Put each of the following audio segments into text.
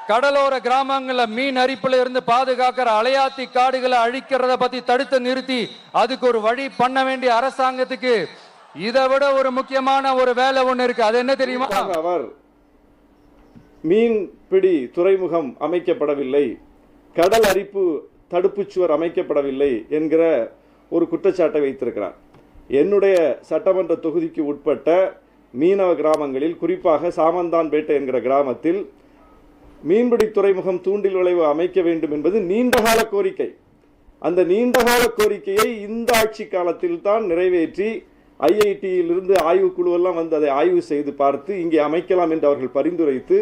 கடலோர கிராமங்கள்ல மீன் அரிப்புல இருந்து பாதுகாக்கிற அலையாத்தி காடுகளை அழிக்கிறத பத்தி தடுத்து நிறுத்தி அதுக்கு ஒரு வழி பண்ண வேண்டிய அரசாங்கத்துக்கு இதை விட ஒரு முக்கியமான ஒரு வேலை ஒண்ணு இருக்கு. அது என்ன தெரியுமா? அவர் மீன்பிடி துறைமுகம் அமைக்கப்படவில்லை, கடல் அரிப்பு தடுப்புச்சுவர் அமைக்கப்படவில்லை என்கிற ஒரு குற்றச்சாட்டை வைத்திருக்கிறார். என்னுடைய சட்டமன்ற தொகுதிக்கு உட்பட்ட மீனவ கிராமங்களில், குறிப்பாக சாமந்தான்பேட்டை என்கிற கிராமத்தில் மீன்பிடி துறைமுகம் தூண்டில் விளைவு அமைக்க வேண்டும் என்பது நீண்டகால கோரிக்கை. அந்த நீண்டகால கோரிக்கையை இந்த ஆட்சி காலத்தில் தான் நிறைவேற்றி ஐஐடியிலிருந்து ஆய்வுக்குழுவெல்லாம் வந்து அதை ஆய்வு செய்து பார்த்து இங்கே அமைக்கலாம் என்று அவர்கள் பரிந்துரைத்து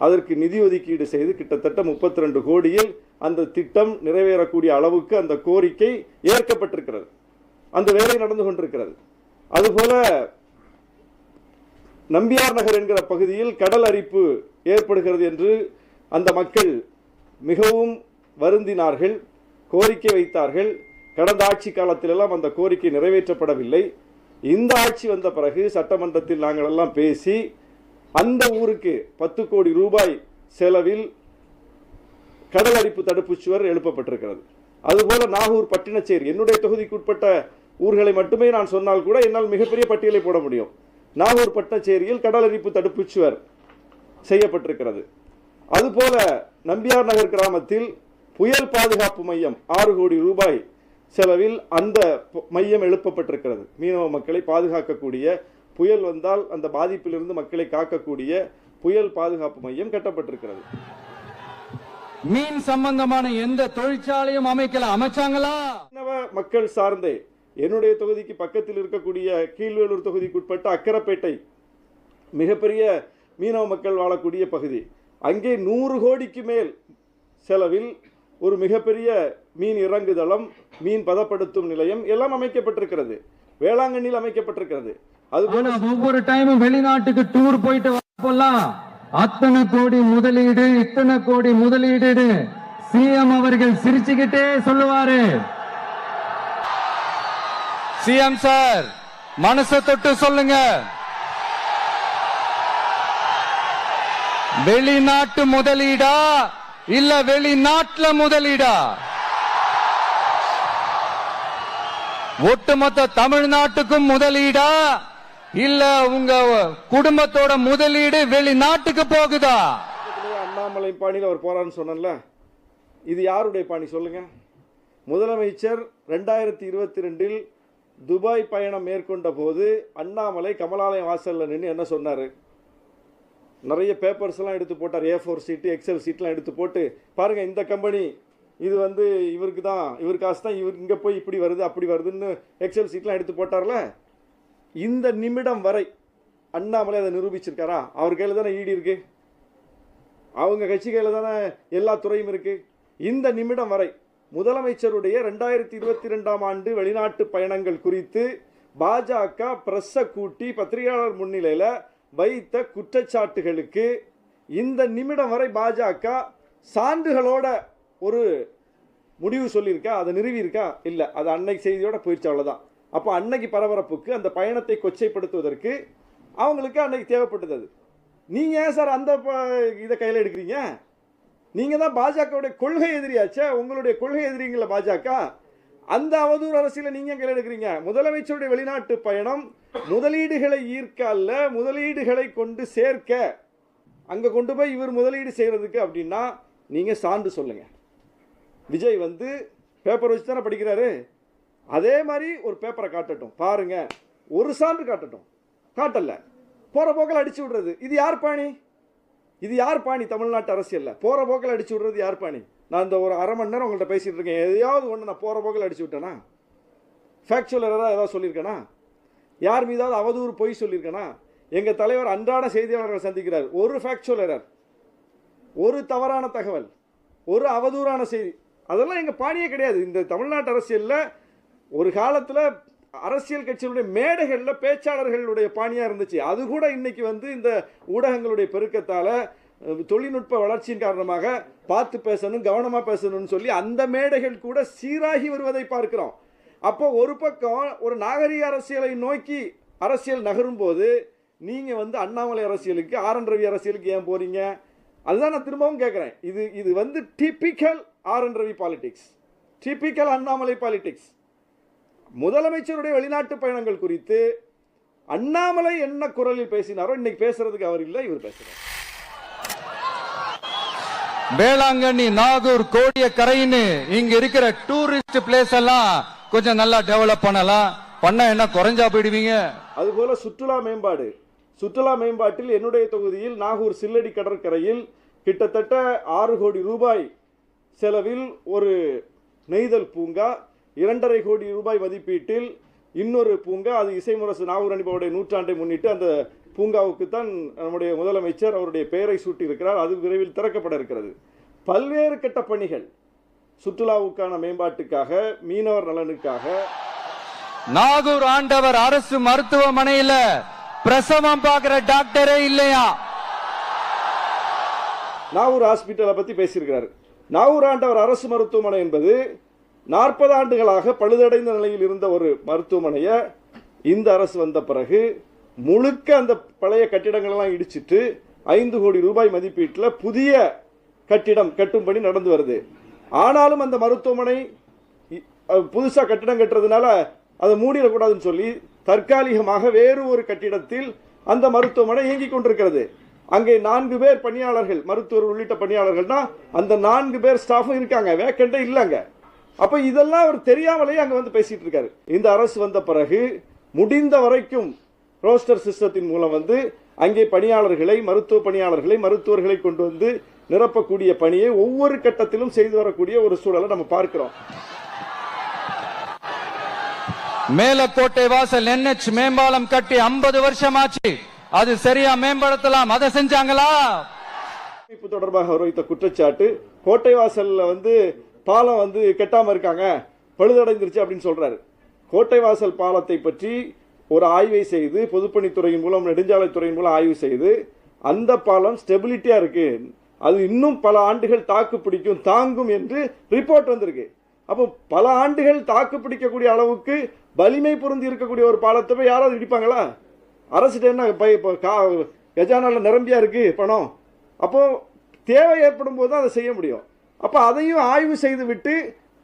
அதற்கு நிதி ஒதுக்கீடு செய்து கிட்டத்தட்ட 32 கோடியில் அந்த திட்டம் நிறைவேறக்கூடிய அளவுக்கு அந்த கோரிக்கை ஏற்கப்பட்டிருக்கிறது. அந்த வேலை நடந்து கொண்டிருக்கிறது. அதுபோல நம்பியார் நகர் என்கிற பகுதியில் கடல் அரிப்பு ஏற்படுகிறது என்று அந்த மக்கள் மிகவும் வருந்தினார்கள், கோரிக்கை வைத்தார்கள். கடந்த ஆட்சி காலத்திலெல்லாம் அந்த கோரிக்கை நிறைவேற்றப்படவில்லை. இந்த ஆட்சி வந்த பிறகு சட்டமன்றத்தில் நாங்கள் எல்லாம் பேசி அந்த ஊருக்கு 10 கோடி ரூபாய் செலவில் கடல் அரிப்பு தடுப்பு சுவர் எழுப்பப்பட்டிருக்கிறது. அதுபோல நாகூர், பட்டினச்சேரி, என்னுடைய தொகுதிக்கு உட்பட்ட ஊர்களை மட்டுமே நான் சொன்னால் கூட என்னால் மிகப்பெரிய பட்டியலை போட முடியும். நாகூர், பட்டினச்சேரியில் கடல் அரிப்பு தடுப்பு சுவர் செய்யப்பட்டிருக்கிறது. அதுபோல நம்பியார் நகர் கிராமத்தில் புயல் பாதுகாப்பு மையம் 6 கோடி ரூபாய் செலவில் அந்த மையம் எழுப்பப்பட்டிருக்கிறது. மீனவ மக்களை பாதுகாக்கக்கூடிய, புயல் வந்தால் அந்த பாதிப்பிலிருந்து மக்களை காக்கக்கூடிய புயல் பாதுகாப்பு மையம் கட்டப்பட்டிருக்கிறது. மீன் சம்பந்தமான எந்த தொழிற்சாலையும் அமைச்சாங்களா? மக்கள் சார்ந்தே என்னுடைய தொகுதிக்கு பக்கத்தில் இருக்கக்கூடிய கீழ்வேலூர் தொகுதிக்கு உட்பட்ட அக்கரப்பேட்டை மிகப்பெரிய மீனவ மக்கள் வாழக்கூடிய பகுதி. அங்கே 100 கோடிக்கு மேல் செலவில் ஒரு மிகப்பெரிய மீன் இறங்குதளம், மீன் பதப்படுத்தும் நிலையம் எல்லாம் அமைக்கப்பட்டிருக்கிறது. வேளாங்கண்ணியில் அமைக்கப்பட்டிருக்கிறது. அதுபோல ஒவ்வொரு டைமும் வெளிநாட்டுக்கு டூர் போயிட்டு வரப்போலாம் அத்தனை கோடி முதலீடு, இத்தனை கோடி முதலீடு சிஎம் அவர்கள் சிரிச்சுக்கிட்டே சொல்லுவாரு. சிஎம் சார், மனசை தொட்டு சொல்லுங்க, வெளிநாட்டு முதலீடா இல்ல வெளிநாட்டுல முதலீடா? ஒட்டுமொத்த தமிழ்நாட்டுக்கும் முதலீடா இல்ல உங்க குடும்பத்தோட முதலீடு வெளிநாட்டுக்கு போகுதா? அண்ணாமலை பாணியில் அவர் போறான்னு சொன்னல, இது யாருடைய பாணி சொல்லுங்க? முதலமைச்சர் 2022இல் துபாய் பயணம் மேற்கொண்ட போது அண்ணாமலை கமலாலயம் வாசல்ல நின்று என்ன சொன்னாரு? நிறைய பேப்பர்ஸ் எல்லாம் எடுத்து போட்டார். A4 சீட்டு, எக்ஸல் சீட்லாம் எடுத்து போட்டு, பாருங்க இந்த கம்பெனி இது வந்து இவருக்கு தான், இவர் காசு தான், இவர் இங்கே போய் இப்படி வருது அப்படி வருதுன்னு எக்ஸல் சீட்லாம் எடுத்து போட்டார்ல. இந்த நிமிடம் வரை அண்ணாமலை அதை நிரூபிச்சிருக்காரா? அவர் கையில் தானே ஈடி இருக்கு, அவங்க கட்சி கையில் தானே எல்லா துறையும் இருக்கு. இந்த நிமிடம் வரை முதலமைச்சருடைய 2022ஆம் ஆண்டு வெளிநாட்டு பயணங்கள் குறித்து பாஜக பிரஸ்ஸை கூட்டி பத்திரிகையாளர் முன்னிலையில் வைத்த குற்றச்சாட்டுகளுக்கு இந்த நிமிடம் வரை பாஜக சான்றுகளோட ஒரு முடிவு சொல்லியிருக்கா? அதை நிறுவியிருக்கா? இல்லை, அது அன்னைக்கு செய்தியோட போயிடுச்சு, அவ்வளோதான். அப்போ அன்னைக்கு பரபரப்புக்கு அந்த பயணத்தை கொச்சைப்படுத்துவதற்கு அவங்களுக்கு அன்னைக்கு தேவைப்பட்டது. நீங்கள் ஏன் சார் அந்த இதை கையில் எடுக்கிறீங்க? நீங்கள் தான் பாஜகவுடைய கொள்கை எதிரியாச்சே, உங்களுடைய கொள்கை எதிரிங்கள பாஜக. அந்த அவதூறு அரசியலை நீங்கள் கையில் எடுக்கிறீங்க. முதலமைச்சருடைய வெளிநாட்டு பயணம் முதலீடுகளை ஈர்க்க அல்ல, முதலீடுகளை கொண்டு சேர்க்க, அங்கே கொண்டு போய் இவர் முதலீடு செய்கிறதுக்கு அப்படின்னா நீங்கள் சான்று சொல்லுங்கள். விஜய் வந்து பேப்பர் வச்சு தானே படிக்கிறாரு, அதே மாதிரி ஒரு பேப்பரை காட்டட்டும், பாருங்க, ஒரு சான்று காட்டட்டும். காட்டல, போகிற போக்கில் அடிச்சு விடுறது. இது யார் பாணி? இது யார் பாணி? தமிழ்நாட்டு அரசியல்ல போகிற போக்கில் அடிச்சு விடுறது யார் பாணி? நான் இந்த ஒரு அரை மணி நேரம் உங்கள்கிட்ட பேசிகிட்டு இருக்கேன், எதையாவது ஒன்று நான் போகிற போக்கில் அடிச்சு விட்டேனா? ஃபேக்சுவல் எரராக ஏதாவது சொல்லியிருக்கேனா? யார் மீதாவது அவதூறு பொய் சொல்லியிருக்கேனா? எங்கள் தலைவர் அன்றாட செய்தியாளர்கள் சந்திக்கிறார். ஒரு ஃபேக்சுவல் எரர், ஒரு தவறான தகவல், ஒரு அவதூறான செய்தி, அதெல்லாம் எங்கள் பாணியே கிடையாது. இந்த தமிழ்நாட்டு அரசியலில் ஒரு காலத்தில் அரசியல் கட்சிகளுடைய மேடைகளில் பேச்சாளர்களுடைய பாணியாக இருந்துச்சு. அது கூட இன்னைக்கு வந்து இந்த ஊடகங்களுடைய பெருக்கத்தால், தொழில்நுட்ப வளர்ச்சியின் காரணமாக பார்த்து பேசணும், கவனமாக பேசணும்னு சொல்லி அந்த மேடைகள் கூட சீராகி வருவதை பார்க்கிறோம். அப்போ ஒரு பக்கம் ஒரு நாகரிக அரசியலை நோக்கி அரசியல் நகரும் போது நீங்கள் வந்து அண்ணாமலை அரசியலுக்கு, ஆர் என் ரவி அரசியலுக்கு ஏன் போறீங்க? அதுதான் நான் திரும்பவும் கேட்குறேன். இது வந்து typical R. N.. Ravi politics, typical Annamalai politics. முதலமைச்சருடைய வெளிநாட்டு பயணங்கள் குறித்து அண்ணாமலை என்ன குரலில் பேசினாரோ இன்னைக்கு பேசுறதுக்கு அவர் இல்லை, இவர் பேசுறார். வேளாங்கண்ணி, நாகூர், கோடியக்கரைன்னு இங்க இருக்கிற டூரிஸ்ட் பிளேஸ் எல்லாம் கொஞ்சம் நல்லா டெவலப் பண்ணலாம். பண்ண என்ன குறைஞ்சா போயிடுவீங்க? அதுபோல சுற்றுலா மேம்பாட்டில் என்னுடைய தொகுதியில் நாகூர் சில்லடி கடற்கரையில் கிட்டத்தட்ட 6 கோடி ரூபாய் செலவில் ஒரு நெய்தல் பூங்கா, 2.5 கோடி ரூபாய் மதிப்பீட்டில் இன்னொரு பூங்கா, அது இசைமுரசு நாகூர் அனுபவடைய 100ஆண்டை முன்னிட்டு அந்த பூங்காவுக்கு தான் நம்முடைய முதலமைச்சர் அவருடைய பெயரை சூட்டி இருக்கிறார். அது விரைவில் திறக்கப்பட இருக்கிறது. பல்வேறு கட்ட பணிகள் சுற்றுலாவுக்கான மேம்பாட்டுக்காக, மீனவர் நலனுக்காக. நாகூர் ஆண்டவர் அரசு மருத்துவமனையில பிரசவம் பார்க்கிற டாக்டரே இல்லையா? நாகூர் ஹாஸ்பிட்டலை பத்தி பேசியிருக்கிறார். நாகூர் ஆண்டவர் அரசு மருத்துவமனை என்பது 40 ஆண்டுகளாக பழுதடைந்த நிலையில் இருந்த ஒரு மருத்துவமனையை இந்த அரசு வந்த பிறகு முழுக்க அந்த பழைய கட்டிடங்கள் எல்லாம் இடிச்சிட்டு 5 கோடி ரூபாய் மதிப்பீட்டில் புதிய கட்டிடம் கட்டும்படி நடந்து வருது. ஆனாலும் அந்த மருத்துவமனை புதுசா கட்டிடம் கட்டுறதுனால அதை மூடிடக்கூடாதுன்னு சொல்லி தற்காலிகமாக வேறு ஒரு கட்டிடத்தில் அந்த மருத்துவமனை இயங்கிக் கொண்டிருக்கிறது. அங்கே 4 பேர் பணியாளர்கள், மருத்துவர் உள்ளிட்ட பணியாளர்கள்னா அந்த 4 பேர் ஸ்டாஃபும் இருக்காங்க, வேக்கண்டே இல்லைங்க. அப்ப இதெல்லாம் அவர் தெரியாமலேயே அங்க வந்து பேசிட்டு இருக்காரு. இந்த அரசு வந்த பிறகு முடிந்த வரைக்கும் ரோஸ்டர் சிஸ்டத்தின் மூலம் வந்து அங்கே பணியாளர்களை, மருத்துவ பணியாளர்களை, மருத்துவர்களை கொண்டு வந்து நிரப்பக்கூடிய பணியை ஒவ்வொரு கட்டத்திலும் செய்து வரக்கூடிய ஒரு சூழலை நம்ம பார்க்கிறோம். மேலக்கோட்டை வாசல் NH மேம்பாலம் கட்டி 50 வருஷம் ஆச்சு. அது சரியா மேம்படுத்தலாம், அதை செஞ்சாங்களா? தொடர்பாக அவர் வைத்த குற்றச்சாட்டு, கோட்டை வாசல்ல வந்து பாலம் வந்து கெட்டாம இருக்காங்க, பழுதடைந்துருச்சு அப்படின்னு சொல்றாரு. கோட்டை வாசல் பாலத்தை பற்றி ஒரு ஆய்வை செய்து, பொதுப்பணித்துறையின் மூலம், நெடுஞ்சாலைத்துறையின் மூலம் ஆய்வு செய்து, அந்த பாலம் ஸ்டெபிலிட்டியா இருக்கு, அது இன்னும் பல ஆண்டுகள் தாக்கு பிடிக்கும், தாங்கும் என்று ரிப்போர்ட் வந்திருக்கு. அப்போ பல ஆண்டுகள் தாக்கு பிடிக்கக்கூடிய அளவுக்கு வலிமை பொருந்தி இருக்கக்கூடிய ஒரு பாலத்தை போய் யாராவது இடிப்பாங்களா? அரசு என்ன கஜானால நிரம்பியா இருக்கு பணம். அப்போ தேவை ஏற்படும் போது தான் அதை செய்ய முடியும். அப்போ அதையும் ஆய்வு செய்து விட்டு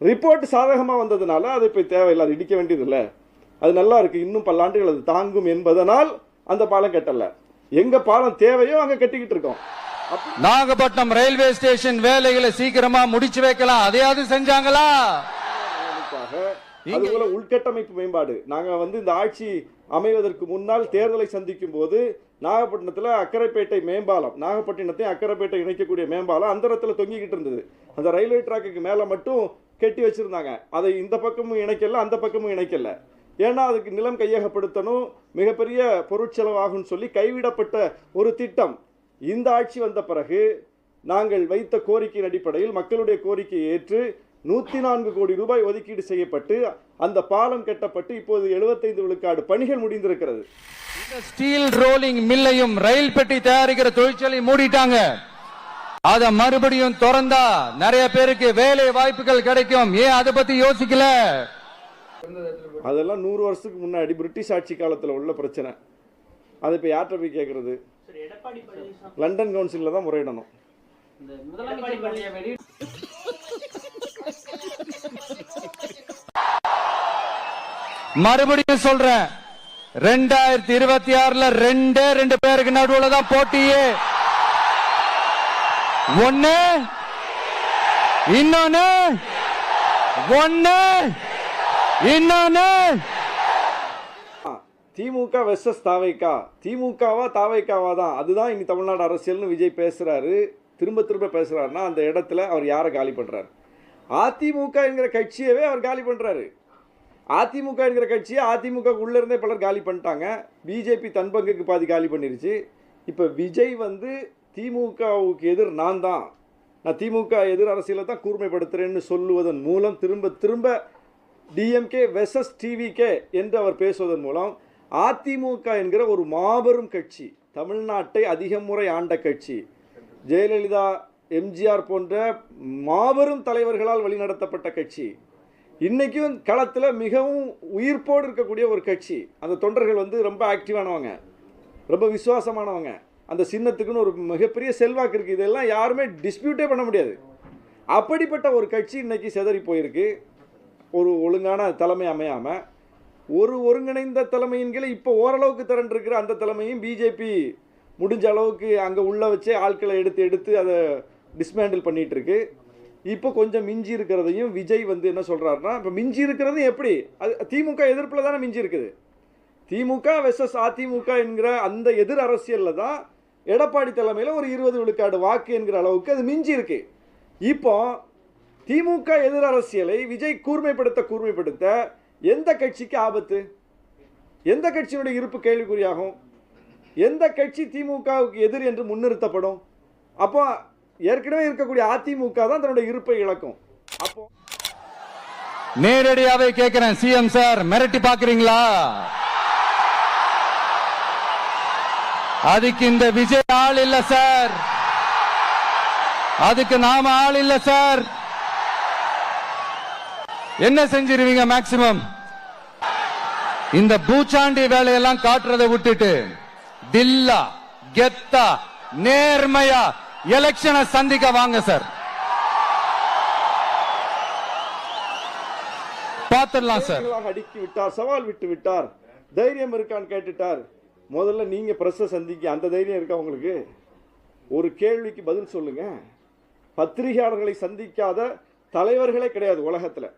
ரிப்போர்ட் சாதகமாக வந்ததுனால அது இப்போ தேவையில்லை, அது இடிக்க வேண்டியதில்லை, அது நல்லா இருக்கு, இன்னும் பல ஆண்டுகள் அது தாங்கும் என்பதனால் அந்த பாலம் கட்டல. எங்க பாலம் தேவையோ அங்க கட்டிக்கிட்டு இருக்கோம். நாகப்பட்டினம் ரயில்வே ஸ்டேஷன் வேலைகளை சீக்கிரமா முடிச்சு வைக்கலாம், அதையாவது செஞ்சாங்களா? அதுபோல உள்கட்டமைப்பு மேம்பாடு, நாங்க வந்து இந்த ஆட்சி அமைவதற்கு முன்னால் தேர்தலை சந்திக்கும் போது நாகப்பட்டினத்தில் அக்கரைப்பேட்டை மேம்பாலம், நாகப்பட்டினத்தையும் அக்கரைப்பேட்டை இணைக்கக்கூடிய மேம்பாலம் அந்த இடத்துல தொங்கிக்கிட்டு இருந்தது. அந்த ரயில்வே டிராக்குக்கு மேலே மட்டும் கட்டி வச்சிருந்தாங்க. அதை இந்த பக்கமும் இணைக்கல, அந்த பக்கமும் இணைக்கல. ஏன்னா அதுக்கு நிலம் கையகப்படுத்தணும், மிகப்பெரிய பொருட்செலவாகும்னு சொல்லி கைவிடப்பட்ட ஒரு திட்டம். இந்த ஆட்சி வந்த பிறகு நாங்கள் வைத்த கோரிக்கையின் அடிப்படையில் மக்களுடைய கோரிக்கையை ஏற்று 104 கோடி ரூபாய் ஒதுக்கீடு செய்யப்பட்டு அந்த பாலம் கட்டப்பட்டு இப்போது 75 விழுக்காடு பணிகள் முடிந்திருக்கிறது. ஸ்டீல் ரோலிங் மில்லையும் ரயில் பெட்டி தயாரிக்கிற தொழிற்சாலை மூடிட்டாங்க. அத மறுபடியும் திறந்தா நிறைய பேருக்கு வேலை வாய்ப்புகள் கிடைக்கும். ஏன் அதை பத்தி யோசிக்கல? அதெல்லாம் 100 வருஷத்துக்கு முன்னாடி பிரிட்டிஷ் ஆட்சி காலத்தில் உள்ள பிரச்சனை. அதை இப்ப யார்கிட்ட போய் கேட்கறது? லண்டன் கவுன்சில்ல தான் முறையிடணும். மறுபடியும் சொல்றேன், 2026ல 2 பேருக்கு நடுவுல தான் போட்டியே. ஒன்னு இன்னொன்னு திமுக வெர்சஸ் தாவைக்கா, திமுகவா தாவைக்காவா தான், அதுதான் இனி தமிழ்நாடு அரசியல்னு விஜய் பேசுறாரு. திரும்ப பேசுறாருன்னா அந்த இடத்துல அவர் யாரை காலி பண்றாரு? அதிமுக என்கிற கட்சியவே அவர் காலி பண்றாரு. அதிமுக என்கிற கட்சியை அதிமுக உள்ள இருந்தே பலர் காலி பண்ணிட்டாங்க. பிஜேபி தன் பங்குக்கு பாதி காலி பண்ணிருச்சு. இப்ப விஜய் வந்து திமுகவுக்கு எதிர் நான் திமுக எதிர் அரசியலை தான் கூர்மைப்படுத்துறேன்னு சொல்லுவதன் மூலம் திரும்ப டிஎம்கே வெர்சஸ் டிவிகே என்று அவர் பேசுவதன் மூலம் அதிமுக என்கிற ஒரு மாபெரும் கட்சி, தமிழ்நாட்டை அதிக முறை ஆண்ட கட்சி, ஜெயலலிதா, எம்ஜிஆர் போன்ற மாபெரும் தலைவர்களால் வழிநடத்தப்பட்ட கட்சி, இன்னைக்கும் களத்தில் மிகவும் உயிர்ப்போடு இருக்கக்கூடிய ஒரு கட்சி. அந்த தொண்டர்கள் வந்து ரொம்ப ஆக்டிவானவங்க, ரொம்ப விசுவாசமானவங்க. அந்த சின்னத்துக்குன்னு ஒரு மிகப்பெரிய செல்வாக்கு இருக்குது. இதெல்லாம் யாருமே டிஸ்பியூட்டே பண்ண முடியாது. அப்படிப்பட்ட ஒரு கட்சி இன்னைக்கு சிதறி போயிருக்கு. ஒரு ஒழுங்கான தலைமை அமையாமல் ஒரு ஒருங்கிணைந்த தலைமையின் கீழே இப்போ ஓரளவுக்கு திரண்டிருக்கிற அந்த தலைமையும் பிஜேபி முடிஞ்ச அளவுக்கு அங்கே உள்ள வச்சே ஆட்களை எடுத்து அதை டிஸ்மேண்டில் பண்ணிகிட்டு இருக்கு. இப்போ கொஞ்சம் மிஞ்சி இருக்கிறதையும் விஜய் வந்து என்ன சொல்கிறாருன்னா, இப்போ மிஞ்சி இருக்கிறதும் எப்படி, அது திமுக எதிர்ப்பில் தானே மிஞ்சி இருக்குது. திமுக வெர்சஸ் அதிமுக என்கிற அந்த எதிர் அரசியலில் தான் எடப்பாடி தலைமையில் ஒரு 20 விழுக்காடு வாக்கு என்கிற அளவுக்கு அது மிஞ்சி இருக்கு. இப்போ திமுக எதிர் அரசியலை விஜய் கூர்மைப்படுத்த எந்த கட்சிக்கு ஆபத்து, எந்த கட்சியினுடைய இருப்பு கேள்விக்குறியாகும், எந்த கட்சி திமுகவுக்கு எதிர் என்று முன்னிறுத்தப்படும். அப்போ ஏற்கனவே இருக்கக்கூடிய அதிமுக தான் தன்னுடைய இருப்பை இழக்கும். அப்போ நேரடியாவே கேட்கிறேன், சிஎம் சார் மிரட்டி பாக்குறீங்களா? அதுக்கு இந்த விஜய் ஆள் இல்ல சார், அதுக்கு நாம ஆள் இல்ல சார். என்ன செஞ்சிருவீங்க மேக்சிமம்? இந்த பூச்சாண்டி வேலையெல்லாம் காட்டுறதை விட்டுட்டு தில்லா கெத்தா நேர்மையா எலெக்ஷனை சந்திக்க வாங்க சார். பாத்துடலாம் சார். அடுக்கி விட்டார், சவால் விட்டு விட்டார், தைரியம் இருக்கான்னு கேட்டுட்டார். முதல்ல நீங்க பிரஸ்ஸை சந்திக்க அந்த தைரியம் இருக்கா உங்களுக்கு? ஒரு கேள்விக்கு பதில் சொல்லுங்க. பத்திரிகையாளர்களை சந்திக்காத தலைவர்களே கிடையாது உலகத்தில்.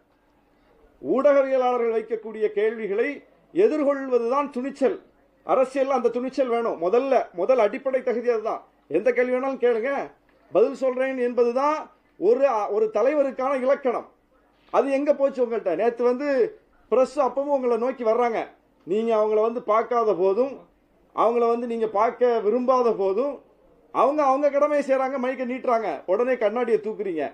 ஊடகவியலாளர்கள் வைக்கக்கூடிய கேள்விகளை எதிர்கொள்வதுதான் துணிச்சல். அரசியல் அந்த துணிச்சல் வேணும். முதல் அடிப்படை தகுதி அதுதான். எந்த கேள்வி வேணாலும் கேளுங்க, பதில் சொல்றேன் என்பதுதான் ஒரு தலைவருக்கான இலக்கணம். அது எங்க போச்சு உங்கள்கிட்ட? நேற்று வந்து பிரஸ் அப்பவும் உங்களை நோக்கி வர்றாங்க. நீங்க அவங்கள வந்து பார்க்காத போதும், அவங்கள வந்து நீங்க பார்க்க விரும்பாத போதும் அவங்க கடமையை செய்றாங்க, மைக்கை நீட்டுறாங்க, உடனே கண்ணாடியை தூக்குறீங்க.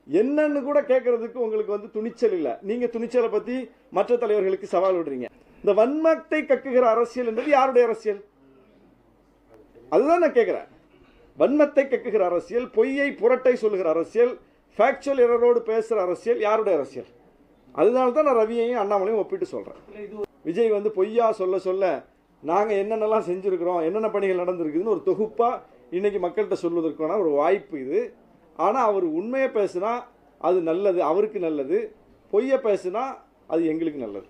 என்னன்னு கூட கேட்கறதுக்கு உங்களுக்கு வந்து துணிச்சல் இல்லை. நீங்க துணிச்சலை பத்தி மற்ற தலைவர்களுக்கு சவால் விடுறீங்க. இந்த வன்மத்தை கக்குகிற அரசியல் என்பது யாருடைய அரசியல்? அதுதான் நான் கேட்கிறேன். வன்மத்தை கக்குகிற அரசியல், பொய்யை புரட்டை சொல்லுகிற அரசியல், ஃபேக்சுவல் எரரோடு பேசுகிற அரசியல் யாருடைய அரசியல்? அதனால தான் நான் ரவியையும் அண்ணாமலையும் ஒப்பிட்டு சொல்கிறேன். விஜய் வந்து பொய்யா சொல்ல நாங்கள் என்னென்னலாம் செஞ்சுருக்கிறோம், என்னென்ன பணிகள் நடந்திருக்குதுன்னு ஒரு தொகுப்பாக இன்றைக்கி மக்கள்கிட்ட சொல்வதற்கான ஒரு வாய்ப்பு இது. ஆனால் அவர் உண்மையை பேசுனா அது நல்லது, அவருக்கு நல்லது. பொய்யை பேசுனா அது எங்களுக்கு நல்லது.